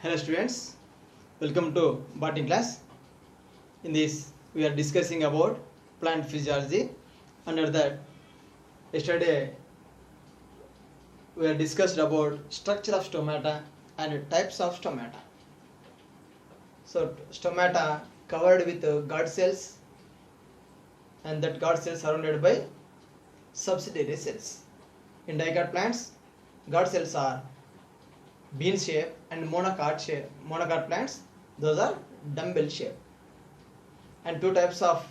Hello students, welcome to botany class. In this we are discussing about plant physiology. Under that, yesterday we are discussed about structure of stomata and types of stomata. So stomata covered with guard cells, and that guard cells surrounded by subsidiary cells. In dicot plants, guard cells are bean shape, and monocot plants, those are dumbbell shape. And two types of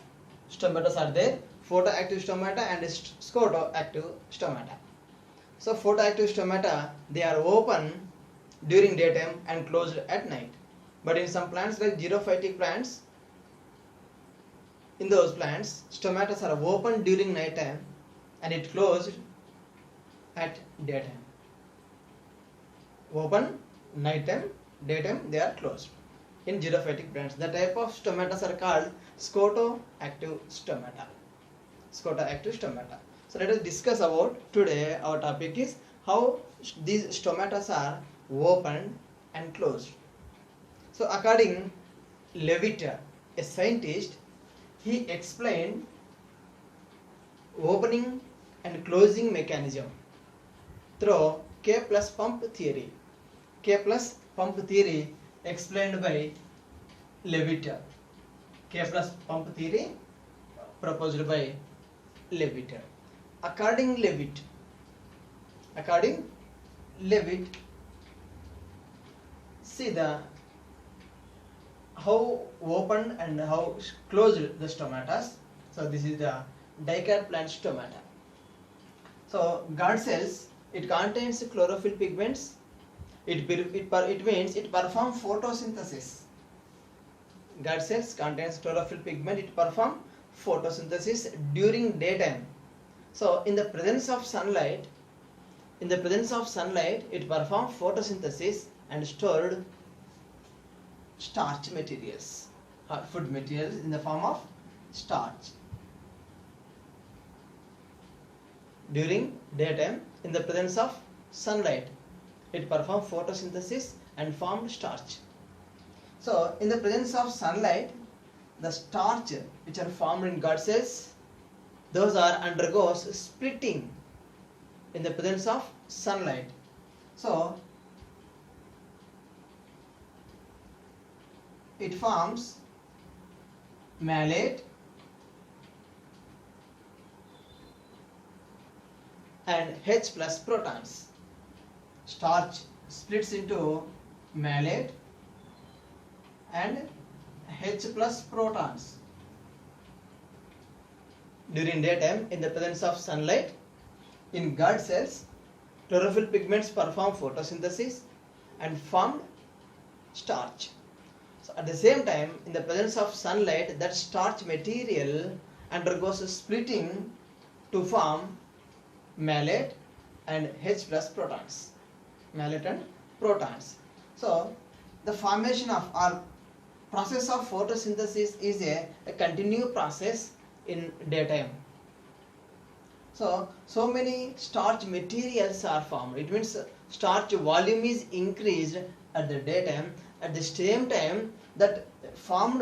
stomata are there: photoactive stomata and scotoactive stomata. So photoactive stomata, they are open during daytime and closed at night. But in some plants like xerophytic plants, in those plants stomata are open during night time and it closed at daytime. Open night time, daytime they are closed. In xerophytic plants, the type of stomata are called scotoactive stomata. Scotoactive stomata. So let us discuss about today. Our topic is how these stomata are opened and closed. So according Levitt, a scientist, he explained opening and closing mechanism through K plus pump theory. K plus pump theory explained by Levitt. K plus pump theory proposed by Levitt. According Levitt, see the how open and how closed the stomatas. So this is the dicot plant stomata. So guard cells, it contains chlorophyll pigments. It means it performs photosynthesis. Guard cells contains chlorophyll pigment. It performs photosynthesis during daytime. So in the presence of sunlight, it performs photosynthesis and stored starch materials or food materials in the form of starch. During daytime, in the presence of sunlight, it performs photosynthesis and formed starch. So in the presence of sunlight, the starch which are formed in guard cells, those are undergoes splitting in the presence of sunlight. So it forms malate and H plus protons. Starch splits into malate and H plus protons. During daytime, in the presence of sunlight, in guard cells, chlorophyll pigments perform photosynthesis and form starch. So at the same time, in the presence of sunlight, that starch material undergoes splitting to form malate and H plus protons. Malate and protons. So the formation of or process of photosynthesis is a continuous process in daytime. So many starch materials are formed. It means starch volume is increased at the daytime. At the same time, that formed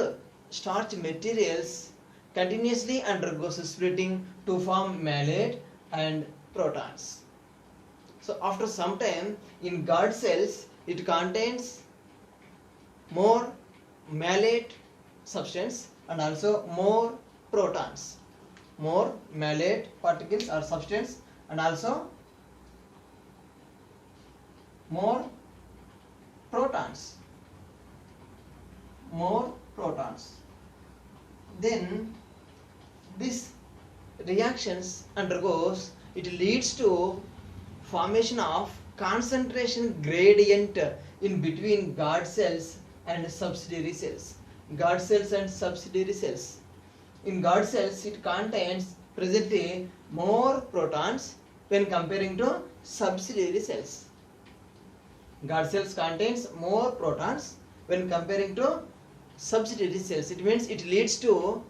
starch materials continuously undergoes splitting to form malate and protons. So after some time, in guard cells, it contains more malate substance and also more protons, more malate particles or substance and also more protons. Then this reactions undergoes, it leads to formation of concentration gradient in between guard cells and subsidiary cells. Guard cells and subsidiary cells. In guard cells, it contains presently more protons when comparing to subsidiary cells. Guard cells contains more protons when comparing to subsidiary cells. It means it leads to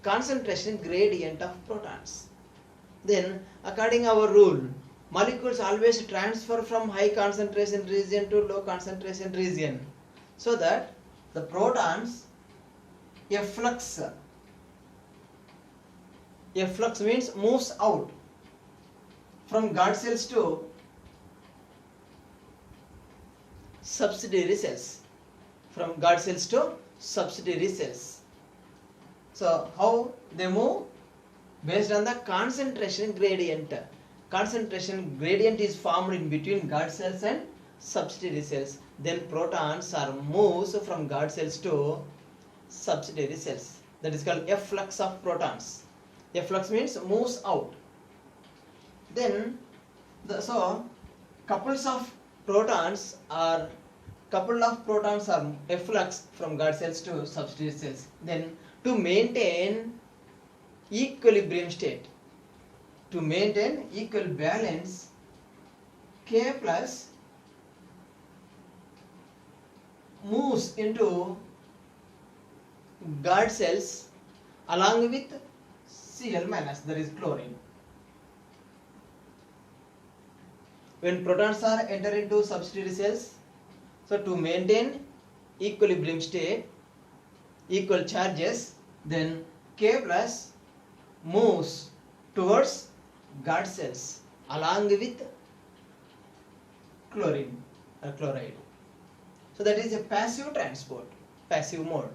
concentration gradient of protons. Then according our rule, molecules always transfer from high concentration region to low concentration region, so that the protons efflux means moves out from guard cells to subsidiary cells, from guard cells to subsidiary cells. So how they move? Based on the concentration gradient. Concentration gradient is formed in between guard cells and subsidiary cells. Then protons are moves from guard cells to subsidiary cells. That is called efflux of protons. Efflux means moves out. Then couple of protons are efflux from guard cells to subsidiary cells. Then to maintain equilibrium state, to maintain equal balance, K plus moves into guard cells along with Cl minus, that is chlorine. When protons are enter into subsidiary cells, so to maintain equilibrium state, equal charges, then K plus moves towards guard cells along with chlorine or chloride. So that is a passive transport, passive mode.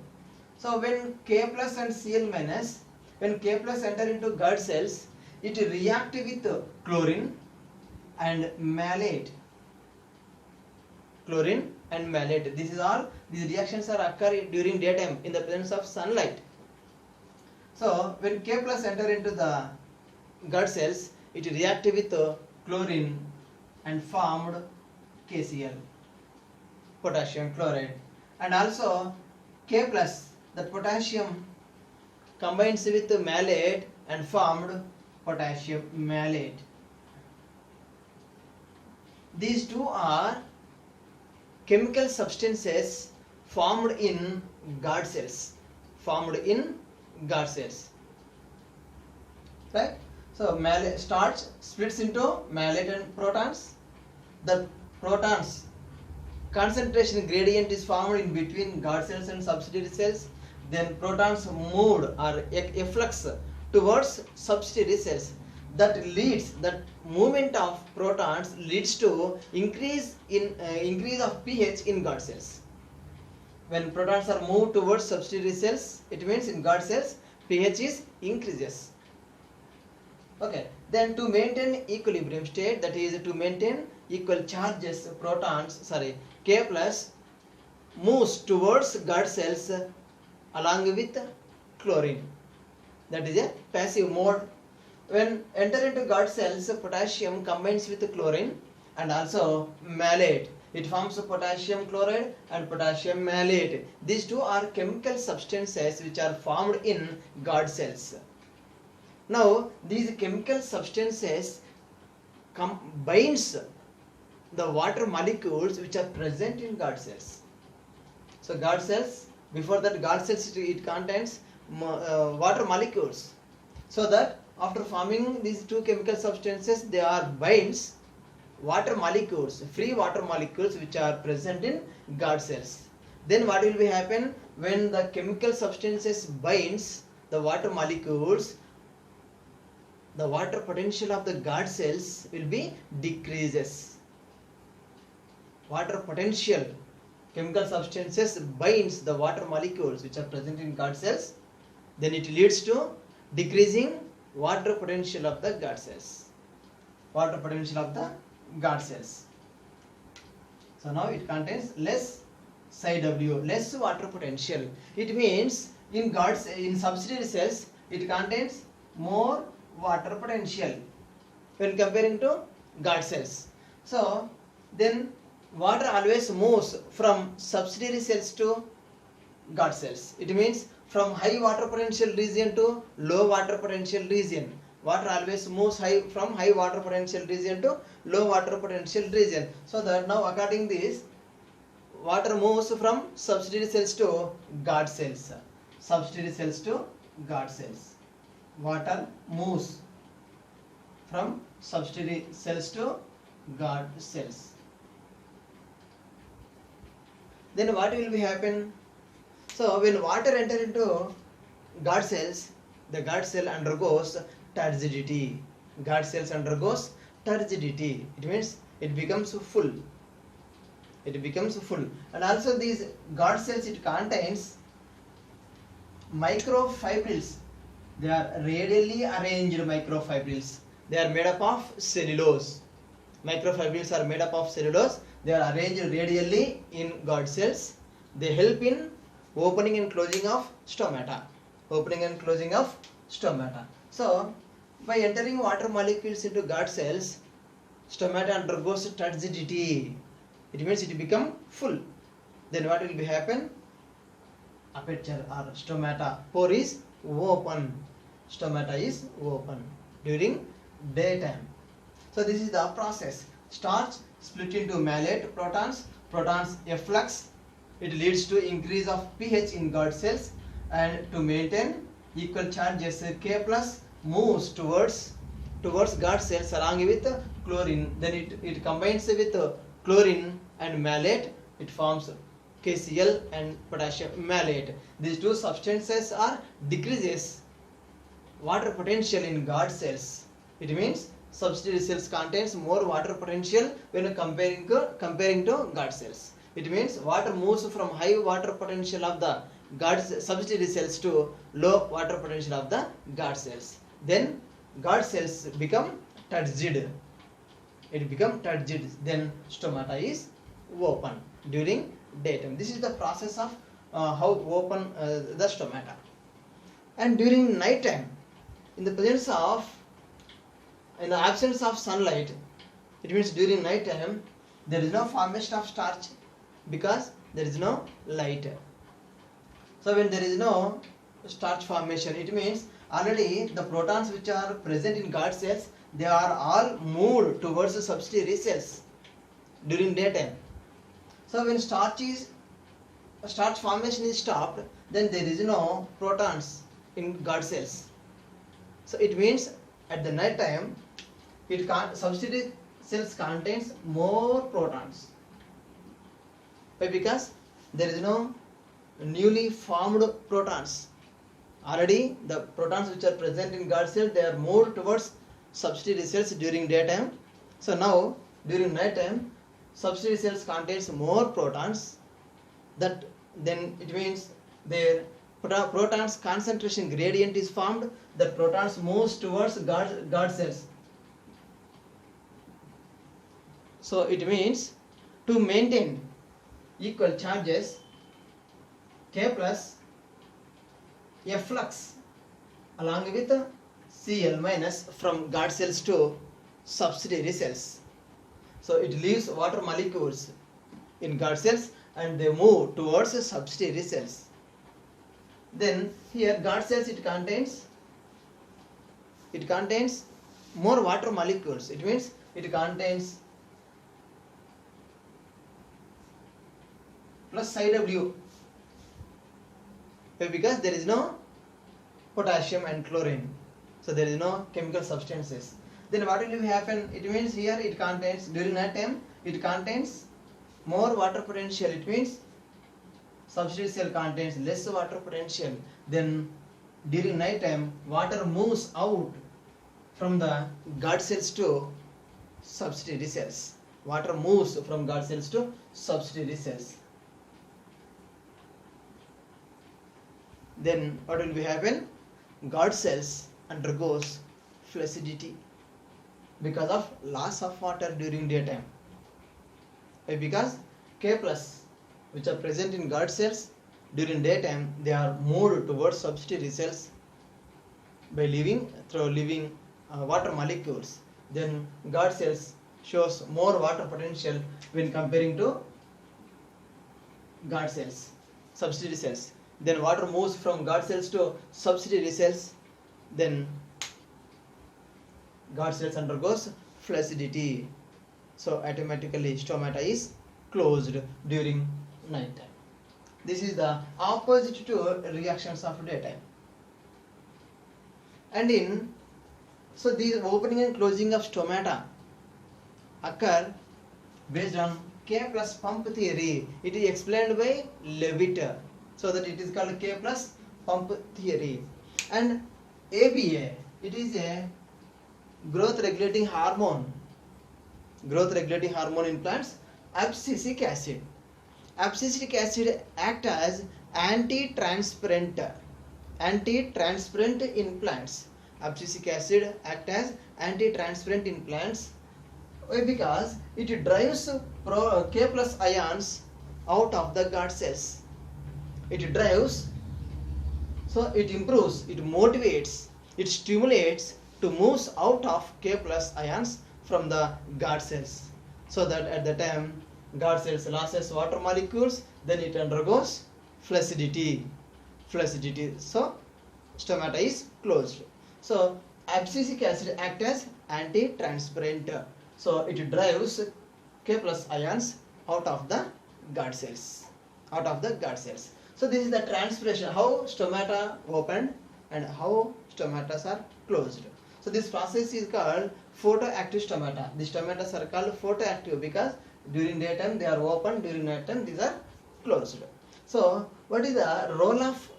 So when K plus and Cl minus, when K plus enter into guard cells, it react with chlorine and malate. Chlorine and malate. These reactions are occur during daytime in the presence of sunlight. So when K plus enter into the guard cells, it react with chlorine and formed KCl, potassium chloride. And also K plus, the potassium combines with malate and formed potassium malate. These two are chemical substances formed in guard cells. Right? So starch splits into malate and protons. The protons concentration gradient is formed in between guard cells and subsidiary cells. Then protons moved or efflux towards subsidiary cells. That movement of protons leads to increase of pH in guard cells. When protons are moved towards subsidiary cells, it means in guard cells pH is increases. Okay. Then to maintain equilibrium state, that is to maintain equal charges, K plus moves towards guard cells along with chlorine. That is a passive mode. When enter into guard cells, potassium combines with chlorine and also malate. It forms potassium chloride and potassium malate. These two are chemical substances which are formed in guard cells. Now these chemical substances binds the water molecules which are present in guard cells. So guard cells, before that guard cells it contains water molecules. So that after forming these two chemical substances, they are binds water molecules, free water molecules which are present in guard cells. Then what will be happen when the chemical substances binds the water molecules? The water potential of the guard cells will be decreases. Water potential, chemical substances binds the water molecules which are present in guard cells, then it leads to decreasing water potential of the guard cells. Water potential of the guard cells. So now it contains less psi W, less water potential. It means in subsidiary cells it contains more water potential when comparing to guard cells. So then water always moves from subsidiary cells to guard cells. It means from high water potential region to low water potential region. Water always moves from high water potential region to low water potential region. So that now according to this, water moves from subsidiary cells to guard cells. Subsidiary cells to guard cells. Water moves from subsidiary cells to guard cells. Then what will be happen? So when water enter into guard cells, the guard cell undergoes turgidity. Guard cells undergoes turgidity. It means it becomes full. It becomes full. And also these guard cells, it contains microfibrils. They are radially arranged microfibrils. They are made up of cellulose. Microfibrils are made up of cellulose. They are arranged radially in guard cells. They help in opening and closing of stomata. Opening and closing of stomata. So, by entering water molecules into guard cells, stomata undergoes turgidity. It means it become full. Then what will be happen? Aperture or stomata pore is open. Stomata is open during daytime. So this is the process. Starch split into malate protons, protons efflux. It leads to increase of pH in guard cells, and to maintain equal charges K plus moves towards guard cells along with chlorine. Then it combines with chlorine and malate. It forms KCl and potassium malate. These two substances are decreases water potential in guard cells. It means subsidiary cells contains more water potential when comparing to guard cells. It means water moves from high water potential of the subsidiary cells to low water potential of the guard cells. Then guard cells become turgid. It become turgid. Then stomata is open during daytime. This is the process of how open the stomata. And during night time, in the absence of sunlight, it means during night time there is no formation of starch because there is no light. So when there is no starch formation, it means already the protons which are present in guard cells, they are all moved towards the subsidiary cells during daytime. So when starch formation is stopped, then there is no protons in guard cells. So it means at the night time, subsidiary cells contains more protons. Why? Because there is no newly formed protons. Already the protons which are present in guard cell, they are moved towards subsidiary cells during daytime. So now during night time, subsidiary cells contains more protons. That then it means their protons concentration gradient is formed. That protons moves towards guard cells. So it means to maintain equal charges, K plus efflux along with Cl minus from guard cells to subsidiary cells. So it leaves water molecules in guard cells and they move towards subsidiary cells. Then here guard cells, it contains more water molecules. It means it contains plus Iw, because there is no potassium and chlorine, so there is no chemical substances. Then what will happen? It means here it contains, during night time it contains more water potential. It means subsidiary cell contains less water potential. Then during night time water moves out from the guard cells to subsidiary cells. Water moves from guard cells to subsidiary cells. Then what will be happen? Guard cells undergoes flaccidity because of loss of water during daytime. Why? Because K plus which are present in guard cells during daytime, they are moved towards subsidiary cells by leaving water molecules. Then guard cells shows more water potential when comparing to guard cells, subsidiary cells. Then water moves from guard cells to subsidiary cells. Then guard cells undergoes flaccidity. So automatically stomata is closed during night time. This is the opposite to reactions of daytime. And in So the opening and closing of stomata occur based on K plus pump theory. It is explained by Levitt, so that it is called K plus pump theory. And ABA, it is a growth regulating hormone in plants. Abscisic acid act as anti-transparent in plants. Abscisic acid act as anti-transparent in plants. Why? Because it drives K plus ions out of the guard cells. It drives, so it improves, it motivates, it stimulates to move out of K plus ions from the guard cells, so that at the time guard cells loses water molecules, then it undergoes flaccidity. So stomata is closed. So abscisic acid act as anti-transparent, so it drives K plus ions out of the guard cells. So this is the transpiration, how stomata opened and how stomatas are closed. So this process is called photoactive stomata. The stomatas are called photoactive because during daytime they are open, during night time these are closed. So what is the role of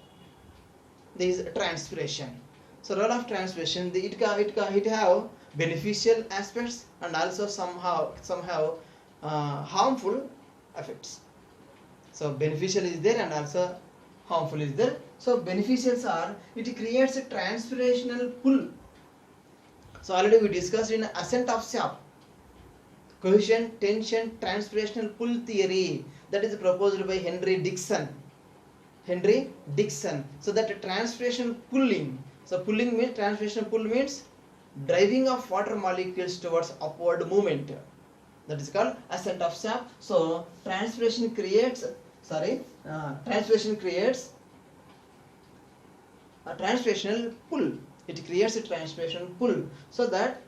this transpiration? So role of transpiration, it have beneficial aspects and also somehow harmful effects. So beneficial is there and also harmful is there. So beneficials are, it creates a transpirational pull. So already we discussed in ascent of sap, cohesion, tension, transpirational pull theory, that is proposed by Henry Dixon. So that transpirational pulling. So pulling means, transpirational pull means driving of water molecules towards upward movement. That is called ascent of sap. So transpiration creates a transpirational pull. It creates a transpirational pull, so that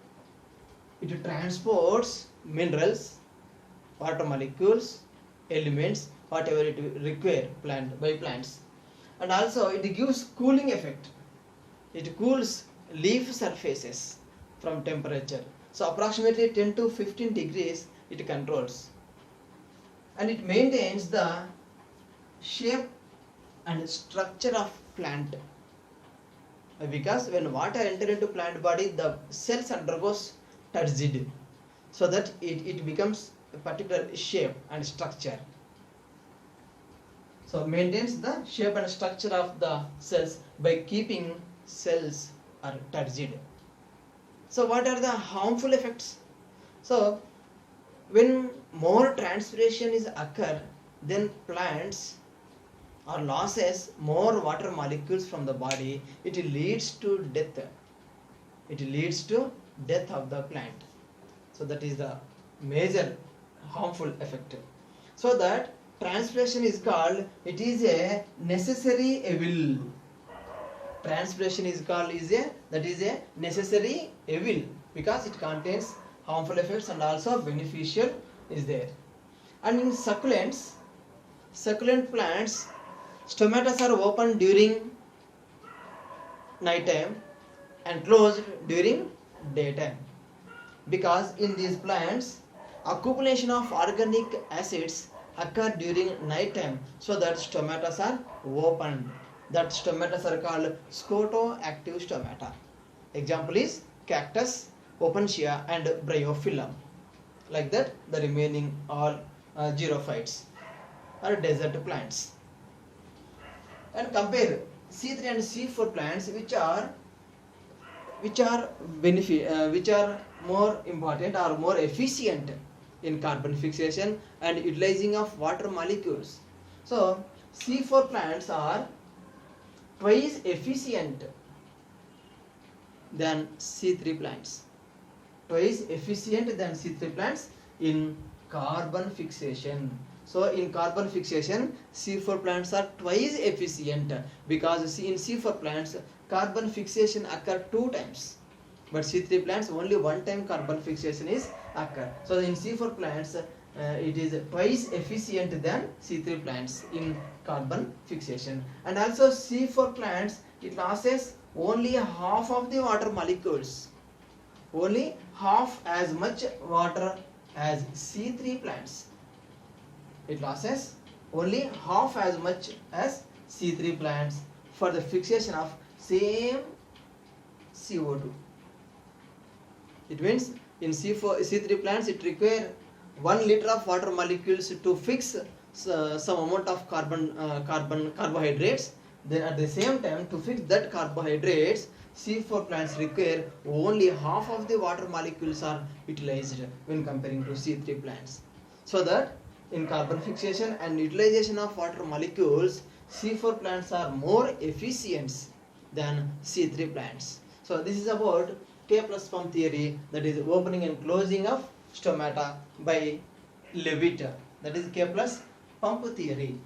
it transports minerals, water molecules, elements, whatever it require by plants. And also it gives cooling effect. It cools leaf surfaces from temperature. So approximately 10 to 15 degrees it controls. And it maintains the shape and structure of plant. Because when water enters into plant body, the cells undergoes turgid, so that it becomes a particular shape and structure. So maintains the shape and structure of the cells by keeping cells are turgid. So what are the harmful effects? So when more transpiration is occur, then plants or losses more water molecules from the body, it leads to death. It leads to death of the plant. So that is the major harmful effect. So that transpiration is called, it is a necessary evil. Transpiration is called that is a necessary evil, because it contains harmful effects and also beneficial is there. And in succulent plants, stomatas are open during night time and closed during daytime, because in these plants accumulation of organic acids occur during night time, so that stomatas are open. That stomatas are called scotoactive stomata. Example is cactus, opuntia and bryophyllum. Like that the remaining all xerophytes or desert plants. And compare C3 and C4 plants, which are more important or more efficient in carbon fixation and utilizing of water molecules. So C4 plants are twice efficient than C3 plants. Twice efficient than C3 plants in carbon fixation. So in carbon fixation, C4 plants are twice efficient, because in C4 plants carbon fixation occur 2 times, but C3 plants only 1 time carbon fixation is occur. So in C4 plants it is twice efficient than C3 plants in carbon fixation. And also C4 plants, it loses only half of the water molecules. only half as much water as C3 plants. It loses only half as much as C3 plants for the fixation of same CO2. It means in C3 plants it requires 1 liter of water molecules to fix some amount of carbohydrates. Then at the same time, to fix that carbohydrates, C4 plants require only half of the water molecules are utilized when comparing to C3 plants. So that in carbon fixation and utilization of water molecules, C4 plants are more efficient than C3 plants. So this is about K plus pump theory, that is opening and closing of stomata by Levitt. That is K plus pump theory.